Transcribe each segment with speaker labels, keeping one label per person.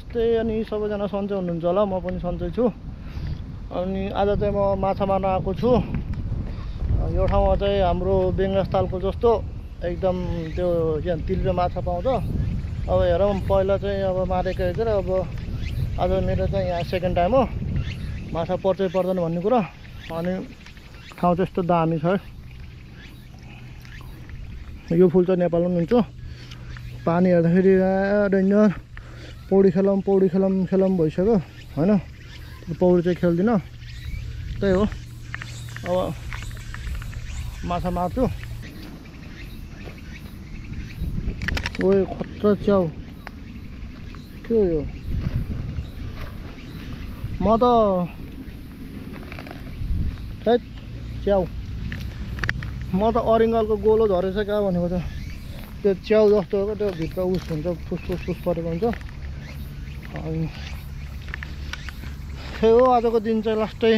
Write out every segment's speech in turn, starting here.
Speaker 1: नमस्ते। अनि सबैजना सन्चै हुनुहुन्छ होला, म पनि सन्चै छु। अनि आज चाहिँ म माछा मार्न आएको छु। यो ठाउँमा चाहिँ हाम्रो बेङ्गस्थालको जस्तो एकदम त्यो यहाँ तिलबे माछा पाउँछ। अब हेरौँ, पहिला चाहिँ अब मारेको हेरेर अब आज मेरो चाहिँ यहाँ सेकेन्ड टाइम हो। माछा पर्छ पर्दैन भन्ने कुरा। अनि ठाउँ चाहिँ यस्तो दामी छ। यो फुल चाहिँ नेपालमा हुन्छ। पानी हेर्दाखेरि डेन्जर। पौडी खेलौँ भइसक्यो होइन। पौडी चाहिँ खेल्दिनँ, त्यही हो। अब माछा मार्छु। ओए खतरा च्याउ के हो यो? म त च्याउ म त अरिङ्गलको गोलो झरेछ क्या भनेको त। त्यो च्याउ जस्तो हो, त्यो भित्र उस हुन्छ, फुस परेको हुन्छ। अनि त्यही हो, आजको दिन चाहिँ लास्टै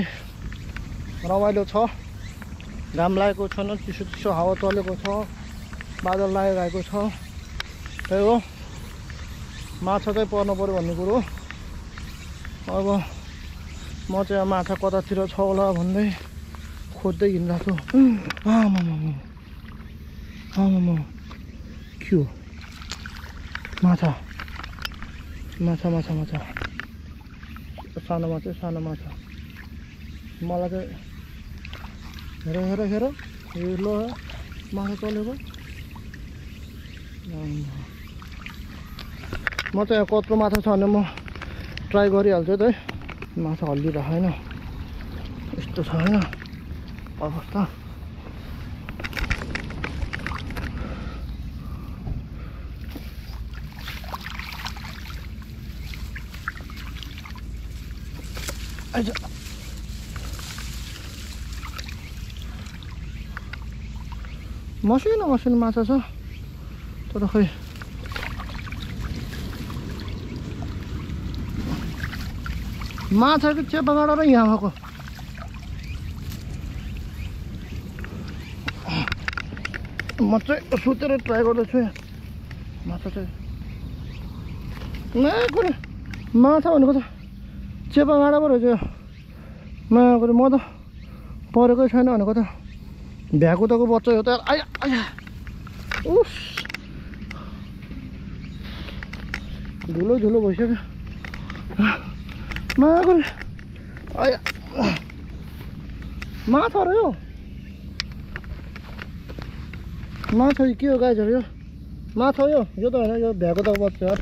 Speaker 1: रमाइलो छ। घाम लागेको छैन, चिसो हावा चलेको छ, बादल लागेको छ। त्यही हो, माछा चाहिँ पर्नु पऱ्यो भन्ने कुरो हो। अब म चाहिँ माछा कतातिर छ होला भन्दै खोज्दै हिँडिरहेको छु। आमामा के हो? माछा सानो माछा। मलाई चाहिँ हेर यो लो माछा चलेको। म चाहिँ कत्रो माछा छ भने म ट्राई गरिहाल्छु त है। माछा हल्लिरहेको होइन, यस्तो छ होइन अवस्था। मसिनो माछा छ, तर खै माछाको चेपा गाडा र यहाँ भएको। म चाहिँ सुतेर ट्राई गर्दैछु। माछा चाहिँ माछा भनेको त चेपा गाडा पो रहेछ। म त परेकै छैन भनेको त। भ्याकुताको बच्चा हो त। आया उफ, धुलो भइसक्यो। आया माछा र यो माछा के हो गाइजहरू? यो माछा हो यो त होइन, यो भ्याकुताको बच्चा हो।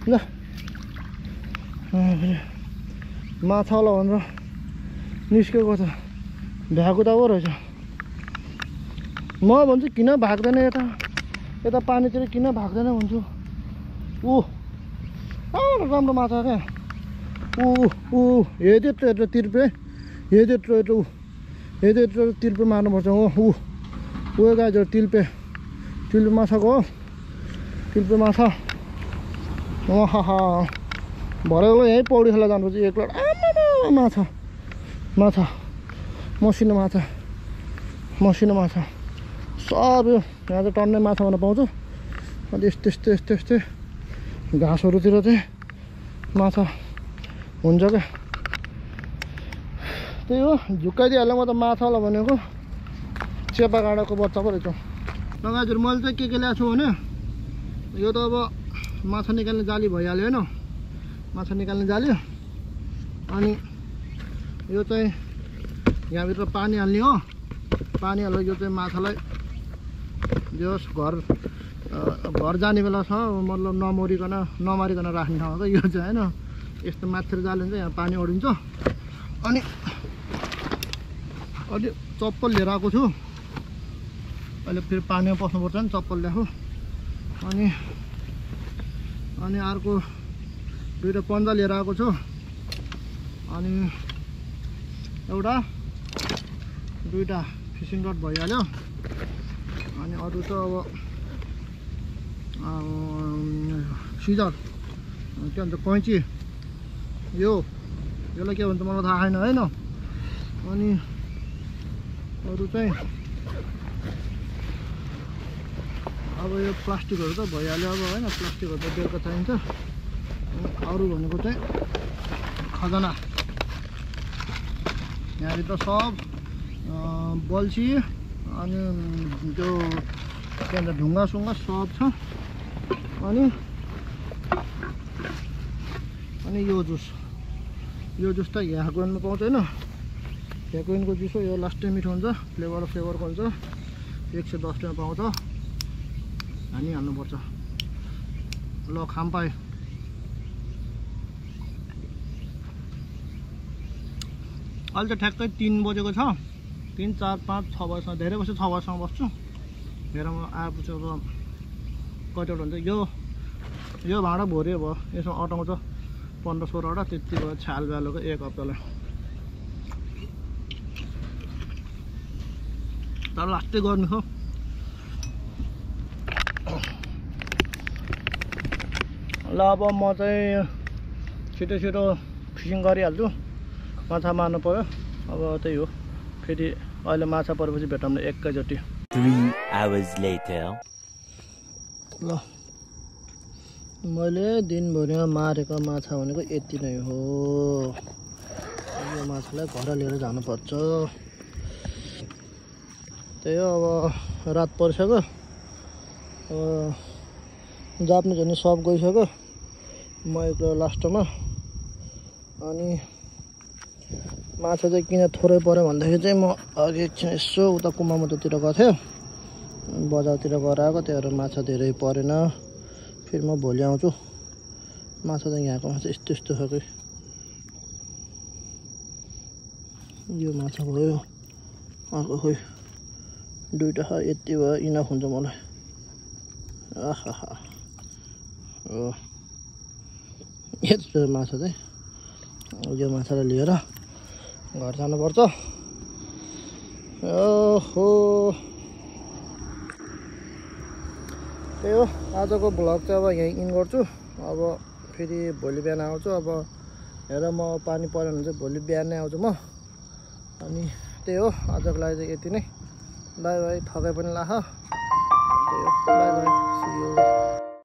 Speaker 1: ल माछा होला भनेर निस्केको त भ्याकुता पो रहेछ। म भन्छु किन भाग्दैन यता पानीतिर, किन भाग्दैन भन्छु। राम्रो माछा क्या। यत्रो तिर्पे मार्नुपर्छ हो। गाइजहरू तिल्पे माछाको हो। तिल्पे माछा भरेको यहीँ पौडी खेला जानुपर्छ। एक प्लेट माछा मसिनो माछा सब यो यहाँ चाहिँ टन्नै माछा हुन पाउँछ। अन्त यस्तै घाँसहरूतिर चाहिँ माछा हुन्छ क्या। त्यही हो, झुक्काइदिइहाल्यो म त माछा होला भनेको। चेपा गाडाको बच्चा पो रहेछ। लगाइदिएर मैले चाहिँ के ल्याएको छु भने, यो त अब माछा निकाल्ने जाली भइहाल्यो होइन। माछा निकाल्ने जाली। अनि यो चाहिँ यहाँभित्र पानी हाल्ने हो। पानी हालेर यो चाहिँ माछालाई जस घर जाने बेला छ, मतलब नमारिकन राख्ने ठाउँ हो यो चाहिँ होइन। यस्तो माथितिर जाली हुन्छ, यहाँ पानी ओढिन्छ। अनि अलि चप्पल लिएर आएको छु। अहिले फेरि पानीमा पस्नुपर्छ नि, चप्पल ल्याएको। अनि अर्को दुईवटा पन्जा लिएर आएको छु। अनि दुईवटा फिसिङ रड भइहाल्यो। अनि अरू त अब सिजर के भन्छ, कैँची, यसलाई के भन्छ मलाई थाहा छैन होइन। अनि अरू चाहिँ अब यो प्लास्टिकहरू त भइहाल्यो अब होइन, प्लास्टिकहरू त बेलुका चाहिन्छ। अरू भनेको चाहिँ खजना, यहाँनिर त सब बल्छी अनि त्यो के भन्छ ढुङ्गा सुङ्गा सब छ। अनि यो जुस त ह्याकोइनमा पाउँदैन। ह्याकोइनको जुस हो यो, लास्टै मिठो हुन्छ, फ्लेभरको हुन्छ। 110 रुपियाँ पाउँछ, हाल्नुपर्छ। ल खाम पाएँ। अहिले त ठ्याक्कै 3 बजेको छ। 3, 4, 5, 6 बजीसम्म, धेरै बस्छु, 6 बजीसम्म बस्छु। मेरोमा आएपछि अब कतिवटा हुन्छ, यो भाँडा भोरे भयो, यसमा अटाउँछ 15-16वटा, त्यति भयो छाल ब्यालोको 1 हप्तालाई। तर लास्टै गर्मी हो। ल अब म चाहिँ छिटो फिसिङ गरिहाल्छु, माछा मार्नु पर्यो। अब त्यही हो, फेरि अहिले माछा परेपछि भेटौँला एकैचोटि।
Speaker 2: 3 hours later.
Speaker 1: ल मैले दिनभरिमा मारेको माछा भनेको यति नै हो। यो माछालाई घर लिएर जानुपर्छ। त्यही हो, अब रात परिसक्यो, जाप्नु झन् सब गइसक्यो, म एक्लो लास्टमा। अनि माछा चाहिँ किन थोरै पऱ्यो भन्दाखेरि चाहिँ म अघि एकछिन यसो उता कुमामोटोतिर गएको थिएँ, बजारतिर गएर आएको, त्यही भएर माछा धेरै परेन। फेरि म भोलि आउँछु। माछा चाहिँ यहाँको माछा यस्तो छ कि यो माछा भयो, अर्को खोइ दुईवटा छ, यति भयो, इनफ हुन्छ मलाई। आहा हो यस्तो माछा चाहिँ, यो माछालाई लिएर घर जानुपर्छ। ओहो त्यही हो, आजको भ्लग चाहिँ अब यहीँ इन गर्छु। अब फेरि भोलि बिहान आउँछु। अब हेर म पानी पऱ्यो भने चाहिँ भोलि बिहान नै आउँछु म। अनि त्यही हो, आजको लागि चाहिँ यति नै। बाई बाई, थकाइ पनि लाग्छ। त्यही हो, बाई बाई, सी यू।